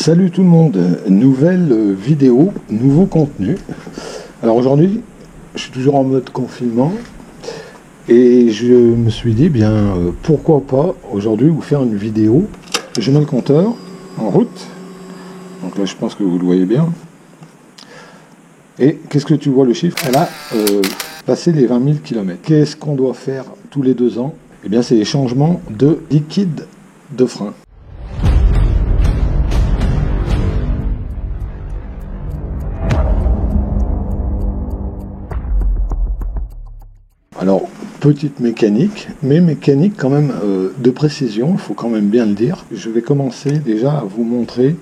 Salut tout le monde, nouvelle vidéo, nouveau contenu. Alors aujourd'hui, je suis toujours en mode confinement et je me suis dit, pourquoi pas aujourd'hui vous faire une vidéo. Je mets le compteur en route, donc là je pense que vous le voyez bien. Et qu'est-ce que tu vois le chiffre? Elle a passé les 20 000 km. Qu'est-ce qu'on doit faire tous les 2 ans? Eh bien c'est les changements de liquide de frein. Alors, petite mécanique, mais mécanique quand même de précision, il faut quand même bien le dire. Je vais commencer déjà à vous montrer,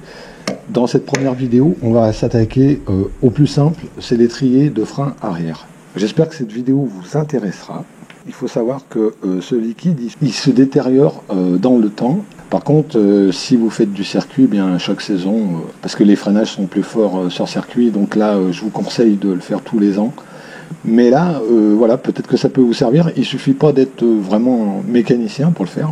dans cette première vidéo, on va s'attaquer au plus simple, c'est l'étrier de frein arrière. J'espère que cette vidéo vous intéressera. Il faut savoir que ce liquide, il se détériore dans le temps. Par contre, si vous faites du circuit, chaque saison, parce que les freinages sont plus forts sur circuit, donc là, je vous conseille de le faire tous les ans. Mais là, voilà, peut-être que ça peut vous servir. Il suffit pas d'être vraiment mécanicien pour le faire.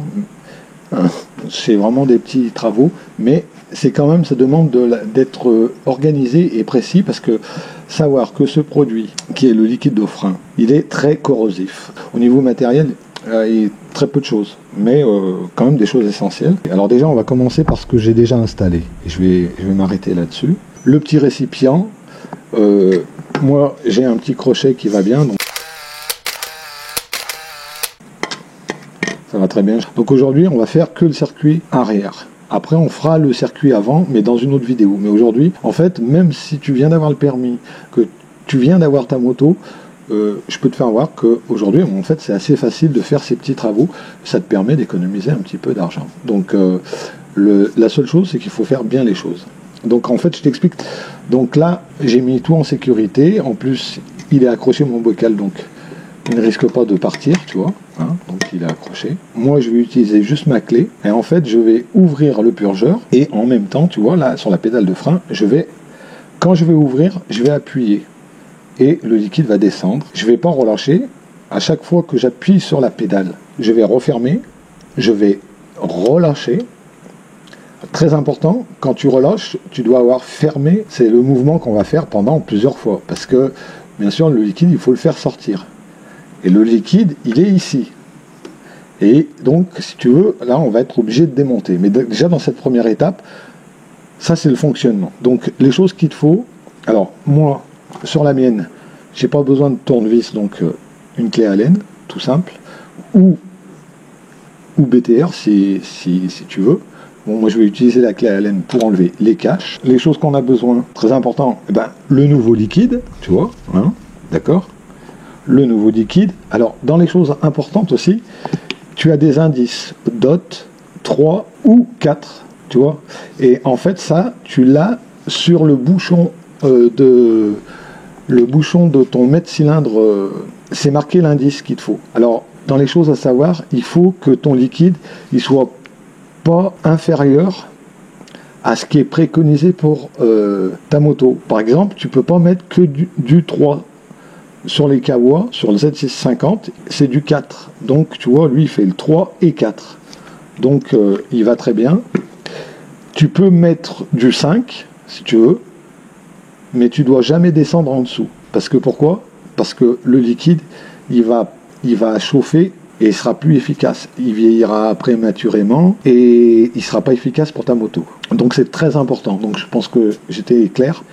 C'est vraiment des petits travaux, mais c'est quand même, ça demande d'être organisé et précis, parce que savoir que ce produit, qui est le liquide de frein, il est très corrosif. Au niveau matériel, il y a très peu de choses, mais quand même des choses essentielles. Alors déjà, on va commencer par ce que j'ai déjà installé. Et je vais m'arrêter là-dessus. Le petit récipient. Moi j'ai un petit crochet qui va bien, donc ça va très bien. Donc aujourd'hui on va faire que le circuit arrière. Après on fera le circuit avant, mais dans une autre vidéo. Mais aujourd'hui, en fait, même si tu viens d'avoir le permis, que tu viens d'avoir ta moto, je peux te faire voir qu'aujourd'hui, en fait, c'est assez facile de faire ces petits travaux. Ça te permet d'économiser un petit peu d'argent. Donc la seule chose, c'est qu'il faut faire bien les choses. Donc en fait, je t'explique. Donc là, j'ai mis tout en sécurité. En plus, il est accroché, mon bocal, donc il ne risque pas de partir, tu vois. Donc il est accroché. Moi, je vais utiliser juste ma clé. Et en fait, je vais ouvrir le purgeur. Et en même temps, tu vois, là, sur la pédale de frein, quand je vais ouvrir, je vais appuyer. Et le liquide va descendre. Je ne vais pas relâcher. À chaque fois que j'appuie sur la pédale, je vais refermer. Je vais relâcher. Très important, quand tu relâches, tu dois avoir fermé. C'est le mouvement qu'on va faire pendant plusieurs fois. Parce que, bien sûr, le liquide, il faut le faire sortir. Et le liquide, il est ici. Et donc, si tu veux, là, on va être obligé de démonter. Mais déjà, dans cette première étape, ça, c'est le fonctionnement. Donc, les choses qu'il te faut... Alors, moi, sur la mienne, j'ai pas besoin de tournevis, donc une clé Allen, tout simple. Ou BTR, si tu veux. Bon, moi je vais utiliser la clé Allen pour enlever les caches. Les choses qu'on a besoin, très important, le nouveau liquide, tu vois, d'accord? Le nouveau liquide. Alors, dans les choses importantes aussi, tu as des indices DOT 3 ou 4, tu vois. Et en fait, ça, tu l'as sur le bouchon de ton mètre-cylindre. C'est marqué l'indice qu'il te faut. Alors, dans les choses à savoir, il faut que ton liquide, il soit pas inférieur à ce qui est préconisé pour ta moto. Par exemple, tu peux pas mettre que du 3 sur les Kawa, sur le Z650, c'est du 4. Donc tu vois, lui il fait le 3 et 4. Donc il va très bien. Tu peux mettre du 5 si tu veux, mais tu dois jamais descendre en dessous. Parce que pourquoi? Parce que le liquide, il va chauffer et il sera plus efficace. Il vieillira prématurément et il sera pas efficace pour ta moto. Donc c'est très important. Donc je pense que j'étais clair.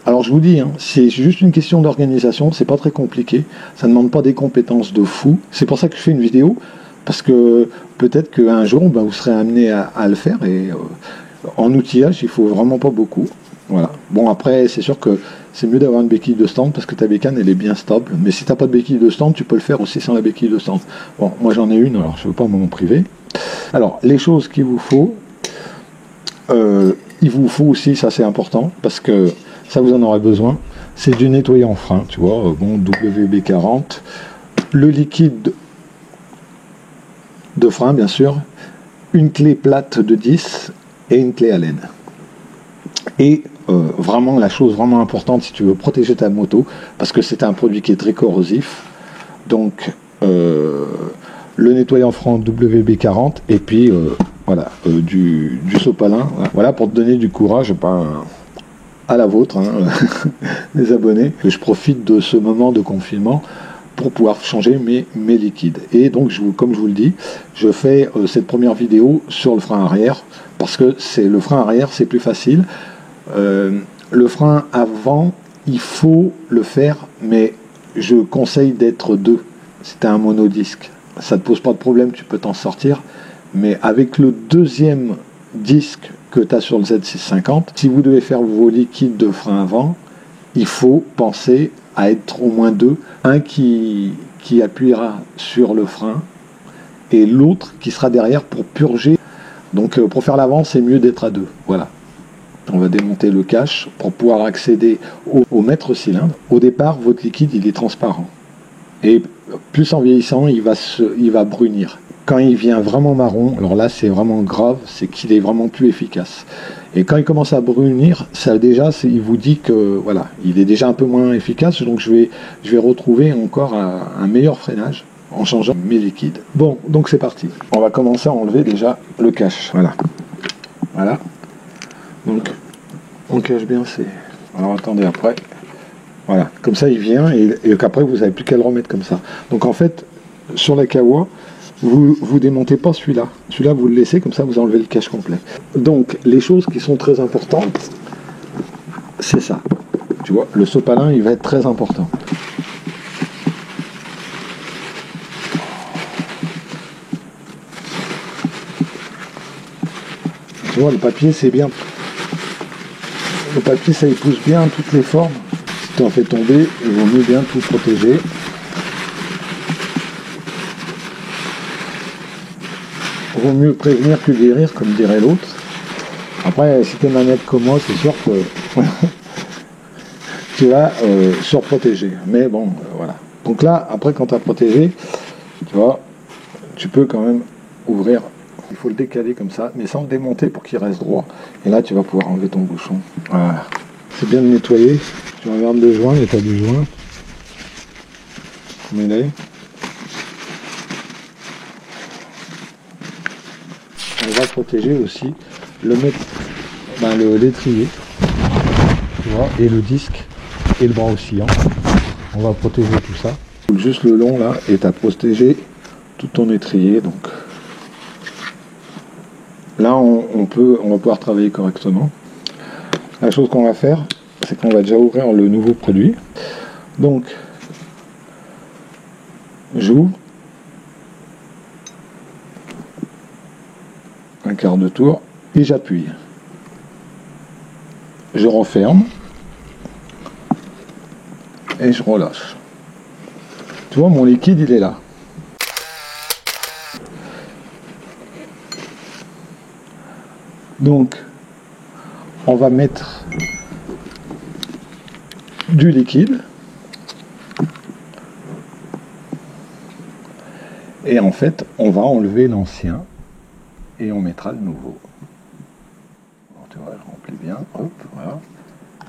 Alors je vous dis, c'est juste une question d'organisation, c'est pas très compliqué. Ça ne demande pas des compétences de fou. C'est pour ça que je fais une vidéo, parce que peut-être qu'un jour, vous serez amené à le faire. Et en outillage, il faut vraiment pas beaucoup. Voilà. Bon, après, c'est sûr que c'est mieux d'avoir une béquille de stand parce que ta bécane, elle est bien stable. Mais si tu n'as pas de béquille de stand, tu peux le faire aussi sans la béquille de stand. Bon, moi j'en ai une, alors je ne veux pas m'en priver. Alors, les choses qu'il vous faut, il vous faut aussi, ça c'est important, parce que ça vous en aurez besoin, c'est du nettoyant frein, tu vois, WB40, le liquide de frein, bien sûr, une clé plate de 10 et une clé Allen. Et vraiment la chose vraiment importante si tu veux protéger ta moto, parce que c'est un produit qui est très corrosif, donc le nettoyant frein WB40 et puis voilà, du sopalin. Voilà, pour te donner du courage, à la vôtre, les abonnés. Je profite de ce moment de confinement pour pouvoir changer mes liquides. Et donc, comme je vous le dis, je fais cette première vidéo sur le frein arrière, parce que le frein arrière, c'est plus facile. Le frein avant, il faut le faire, mais je conseille d'être deux. Si tu as un monodisque, ça ne te pose pas de problème, tu peux t'en sortir. Mais avec le deuxième disque que tu as sur le Z650, si vous devez faire vos liquides de frein avant, il faut penser à être au moins deux. Un qui appuiera sur le frein et l'autre qui sera derrière pour purger. Donc pour faire l'avant, c'est mieux d'être à deux. Voilà. On va démonter le cache pour pouvoir accéder au maître cylindre. Au départ, votre liquide, il est transparent. Et plus en vieillissant, il va brunir. Quand il vient vraiment marron, alors là c'est vraiment grave, c'est qu'il est vraiment plus efficace. Et quand il commence à brunir, ça déjà, il vous dit que voilà, il est déjà un peu moins efficace. Donc je vais retrouver encore un meilleur freinage en changeant mes liquides. Bon, donc c'est parti. On va commencer à enlever déjà le cache. Voilà. Voilà. Donc on cache bien c'est. Alors attendez après. Voilà, comme ça il vient et qu'après vous n'avez plus qu'à le remettre comme ça. Donc en fait, sur la Kawa, vous démontez pas celui-là. Celui-là, vous le laissez, comme ça vous enlevez le cache complet. Donc les choses qui sont très importantes, c'est ça. Tu vois, le sopalin, il va être très important. Tu vois, le papier, c'est bien. Le papier, ça épouse bien toutes les formes. Si tu en fais tomber, il vaut mieux bien tout protéger. Vaut mieux prévenir que guérir, comme dirait l'autre. Après, si tu es manette comme moi, c'est sûr que tu vas surprotéger. Mais bon, voilà. Donc là, après, quand tu as protégé, tu vois, tu peux quand même ouvrir. Il faut le décaler comme ça, mais sans le démonter pour qu'il reste droit. Et là, tu vas pouvoir enlever ton bouchon. Voilà. C'est bien de nettoyer. Tu regardes le joint, l'état du joint. Comment il est. On va protéger aussi l'étrier, tu vois, et le disque et le bras oscillant. On va protéger tout ça. Juste le long là, et tu as protégé tout ton étrier. Donc là, on va pouvoir travailler correctement. La chose qu'on va faire, c'est qu'on va déjà ouvrir le nouveau produit. Donc, j'ouvre. Un quart de tour et j'appuie. Je referme et je relâche. Tu vois, mon liquide, il est là. Donc, on va mettre du liquide et en fait, on va enlever l'ancien et on mettra le nouveau. Bon, tu vois, je remplis bien. Hop, voilà.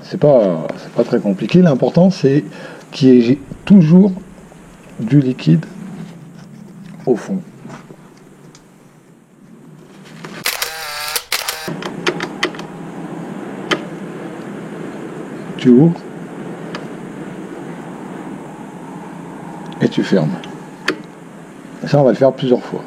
C'est pas très compliqué. L'important, c'est qu'il y ait toujours du liquide au fond. Tu ouvres et tu fermes. Et ça, on va le faire plusieurs fois.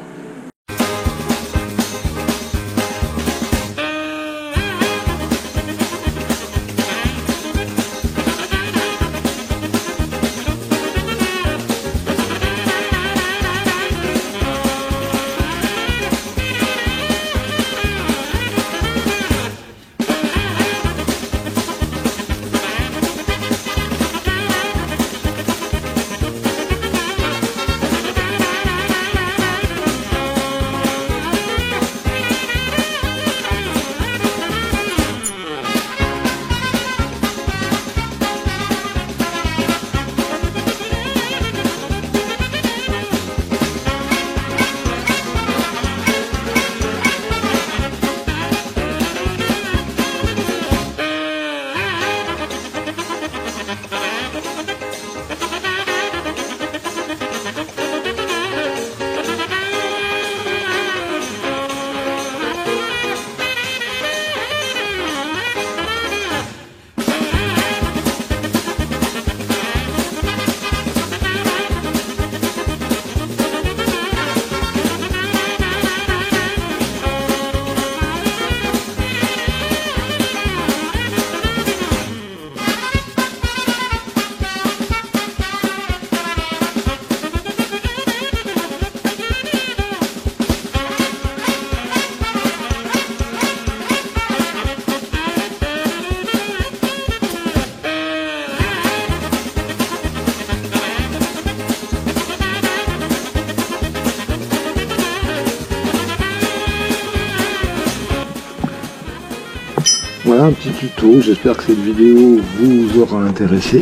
Voilà un petit tuto, j'espère que cette vidéo vous aura intéressé,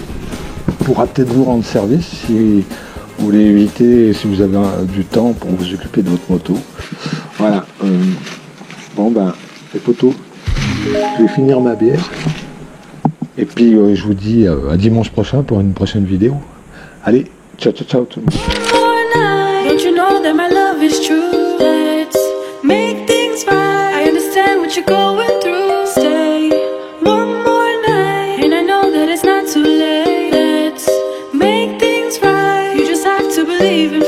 pourra peut-être vous rendre service si vous voulez éviter, si vous avez du temps pour vous occuper de votre moto. Voilà, bon ben les potos, je vais finir ma bière et puis je vous dis à dimanche prochain pour une prochaine vidéo. Allez, ciao ciao ciao tout le monde. Don't you know that my love is true? Let's make things right. I understand what you're going through. Stay one more night, and I know that it's not too late. Let's make things right. You just have to believe in